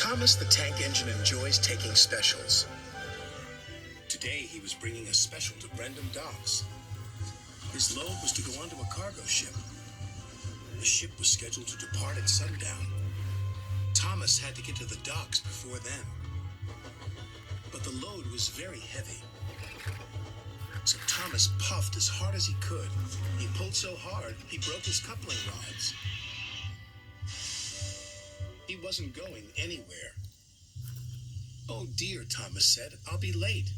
Thomas the Tank Engine enjoys taking specials. Today he was bringing a special to Brendam Docks. His load was to go onto a cargo ship. The ship was scheduled to depart at sundown. Thomas had to get to the docks before then. But the load was very heavy. So Thomas puffed as hard as he could. He pulled so hard, he broke his coupling rods. He wasn't going anywhere. "Oh dear," Thomas said, "I'll be late."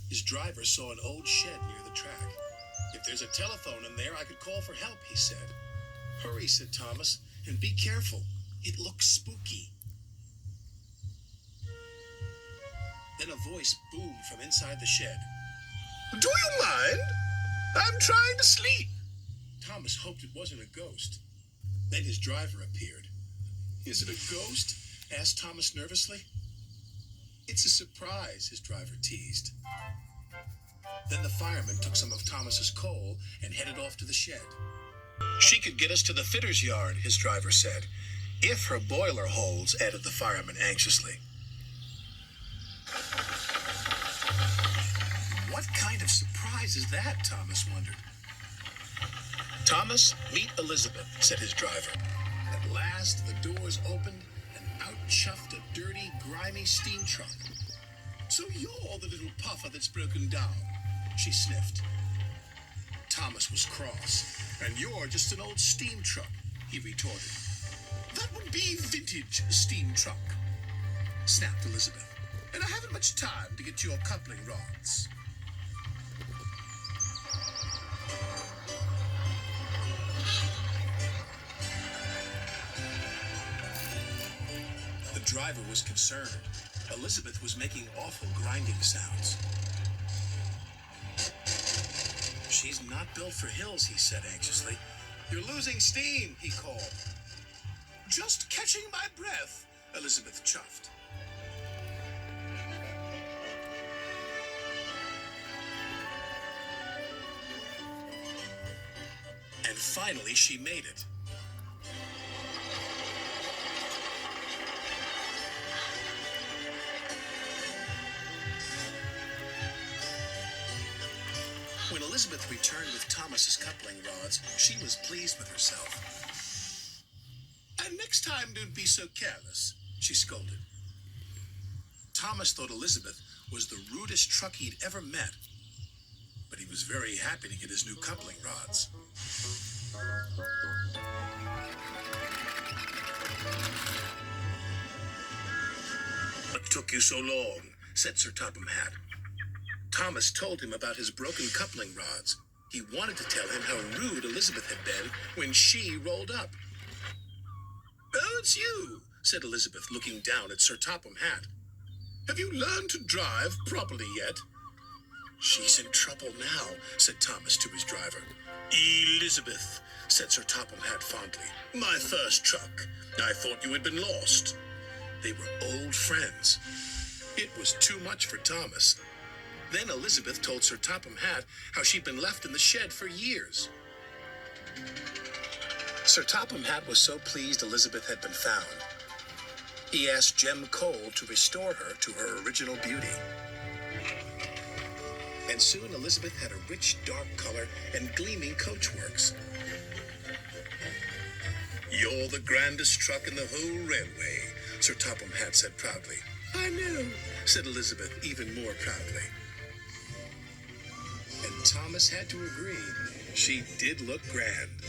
His driver saw an old shed near the track. "If there's a telephone in there, I could call for help," he said. "Hurry," said Thomas, "and be careful. It looks spooky." Then a voice boomed from inside the shed. "Do you mind? I'm trying to sleep." Thomas hoped it wasn't a ghost. Then his driver appeared. "Is it a ghost?" asked Thomas nervously. "It's a surprise," his driver teased. Then the fireman took some of Thomas's coal and headed off to the shed. "She could get us to the fitter's yard," his driver said. "If her boiler holds," added the fireman anxiously. What kind of surprise is that? Thomas wondered. "Thomas, meet Elizabeth," said his driver. At last the doors opened and out chuffed a dirty, grimy steam truck. "So you're the little puffer that's broken down," she sniffed. Thomas was cross. "And you're just an old steam truck," he retorted. "That would be vintage steam truck," snapped Elizabeth. "And I haven't much time to get your coupling rods." The driver was concerned. Elizabeth was making awful grinding sounds. "She's not built for hills," he said anxiously. "You're losing steam," he called. "Just catching my breath," Elizabeth chuffed. And finally she made it. When Elizabeth returned with Thomas's coupling rods, she was pleased with herself. "And next time, don't be so careless," she scolded. Thomas thought Elizabeth was the rudest truck he'd ever met, but he was very happy to get his new coupling rods. "What took you so long?" said Sir Topham Hatt. Thomas told him about his broken coupling rods. He wanted to tell him how rude Elizabeth had been when she rolled up. "Oh, it's you," said Elizabeth, looking down at Sir Topham Hatt. "Have you learned to drive properly yet?" "She's in trouble now," said Thomas to his driver. "Elizabeth," said Sir Topham Hatt fondly. "My first truck. I thought you had been lost." They were old friends. It was too much for Thomas. Then Elizabeth told Sir Topham Hatt how she'd been left in the shed for years. Sir Topham Hatt was so pleased Elizabeth had been found. He asked Jem Cole to restore her to her original beauty. And soon Elizabeth had a rich, dark color and gleaming coachworks. "You're the grandest truck in the whole railway," Sir Topham Hatt said proudly. "I know," said Elizabeth even more proudly. And Thomas had to agree. She did look grand.